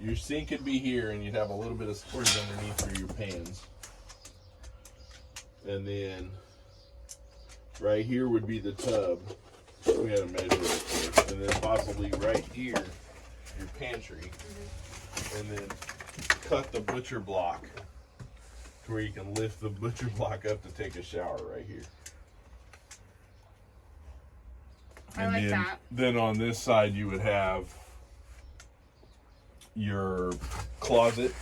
your sink would be here, and you'd have a little bit of storage underneath for your pans. And then right here would be the tub. We had to measure it, of course. And then possibly right here, your pantry. And then cut the butcher block to where you can lift the butcher block up to take a shower right here. I like that. Then on this side you would have your closet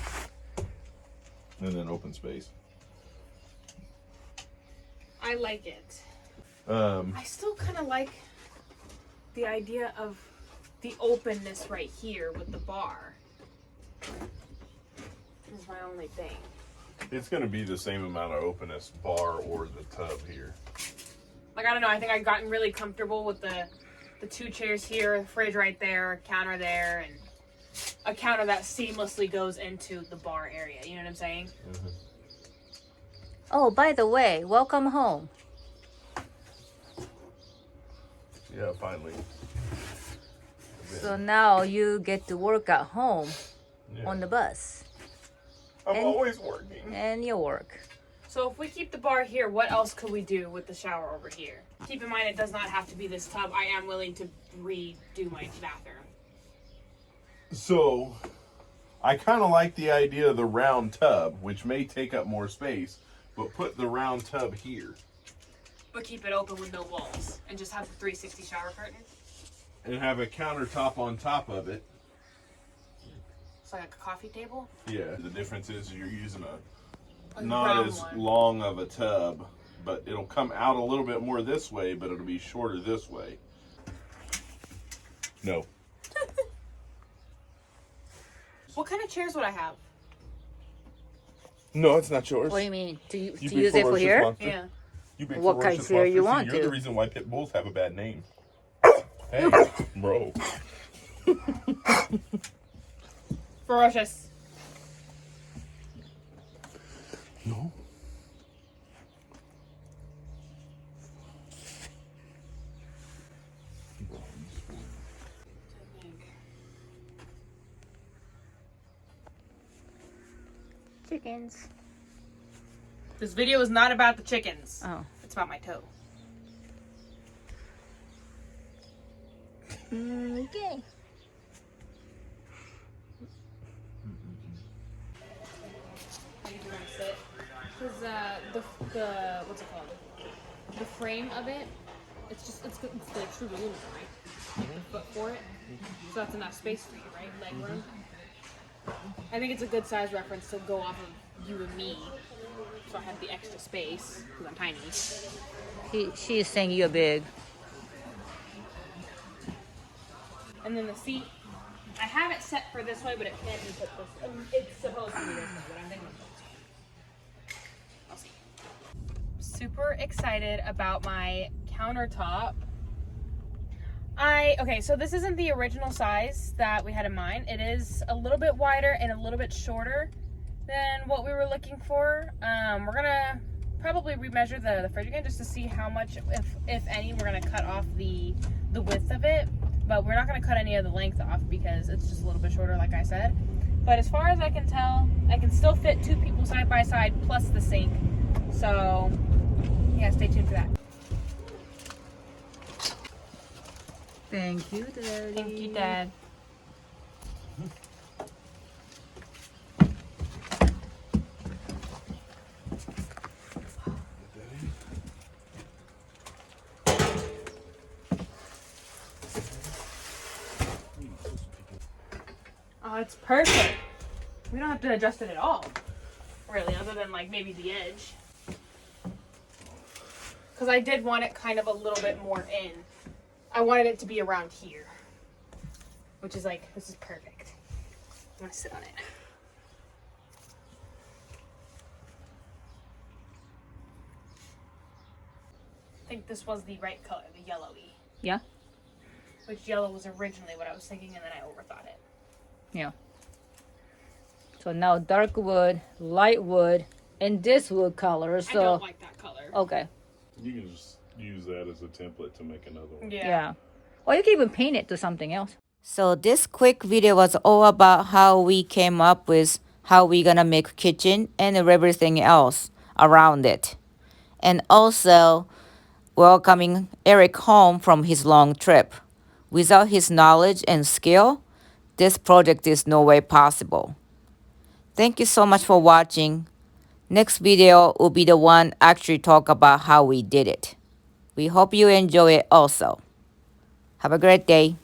and then open space. I like it. I still kind of like the idea of the openness right here with the bar. Is my only thing. It's going to be the same amount of openness bar or the tub here. Like, I don't know, I think I've gotten really comfortable with the 2 chairs here, fridge right there, counter there, and a counter that seamlessly goes into the bar area. You know what I'm saying? Mm-hmm. Oh, by the way, welcome home. Yeah, finally. So now you get to work at home on the bus. I'm always working. And you work. So if we keep the bar here, what else could we do with the shower over here? Keep in mind, it does not have to be this tub. I am willing to redo my bathroom. So, I kind of like the idea of the round tub, which may take up more space, but put the round tub here. But keep it open with no walls and just have the 360 shower curtain. And have a countertop on top of it. It's like a coffee table? Yeah. The difference is you're using a A not round as one. long of a tub, but it'll come out a little bit more this way, but it'll be shorter this way. No. What kind of chairs would I have? No, it's not yours. What do you mean? To You be use it for ferocious here? monster. Yeah. You be What ferocious criteria you monster. want You're to? the reason why pit bulls have a bad name. Hey, bro. Ferocious. No. Chickens. This video is not about the chickens. Oh. It's about my toe. Okay. Because the what's it called? The frame of it, it's like true aluminum, right? Like the foot for it. So that's enough space for you, right? Leg room. I think it's a good size reference to go off of you and me. So I have the extra space because I'm tiny. She's saying you're big. And then the seat, I have it set for this way, but it can't be put this. It's supposed to be this way, but I'm thinking I'll see. Super excited about my countertop. Okay, so this isn't the original size that we had in mind. It is a little bit wider and a little bit shorter than what we were looking for. We're gonna probably remeasure the fridge again just to see how much, if any, we're gonna cut off the width of it. But we're not gonna cut any of the length off because it's just a little bit shorter, like I said. But as far as I can tell, I can still fit 2 people side by side plus the sink. So yeah, stay tuned for that. Thank you, Daddy. Thank you, Dad. Oh, it's perfect. We don't have to adjust it at all, really, other than like maybe the edge. Because I did want it kind of a little bit more in. I wanted it to be around here, which is like, this is perfect. I'm gonna sit on it. I think this was the right color, the yellowy. Yeah? Which yellow was originally what I was thinking, and then I overthought it. Yeah. So now dark wood, light wood, and this wood color. So I don't like that color. okay. You can just use that as a template to make another one. Yeah. Yeah. Or you can even paint it to something else. So this quick video was all about how we came up with how we gonna make kitchen and everything else around it. And also welcoming Eric home from his long trip. Without his knowledge and skill, this project is no way possible. Thank you so much for watching. Next video will be the one actually talk about how we did it. We hope you enjoy it also. Have a great day.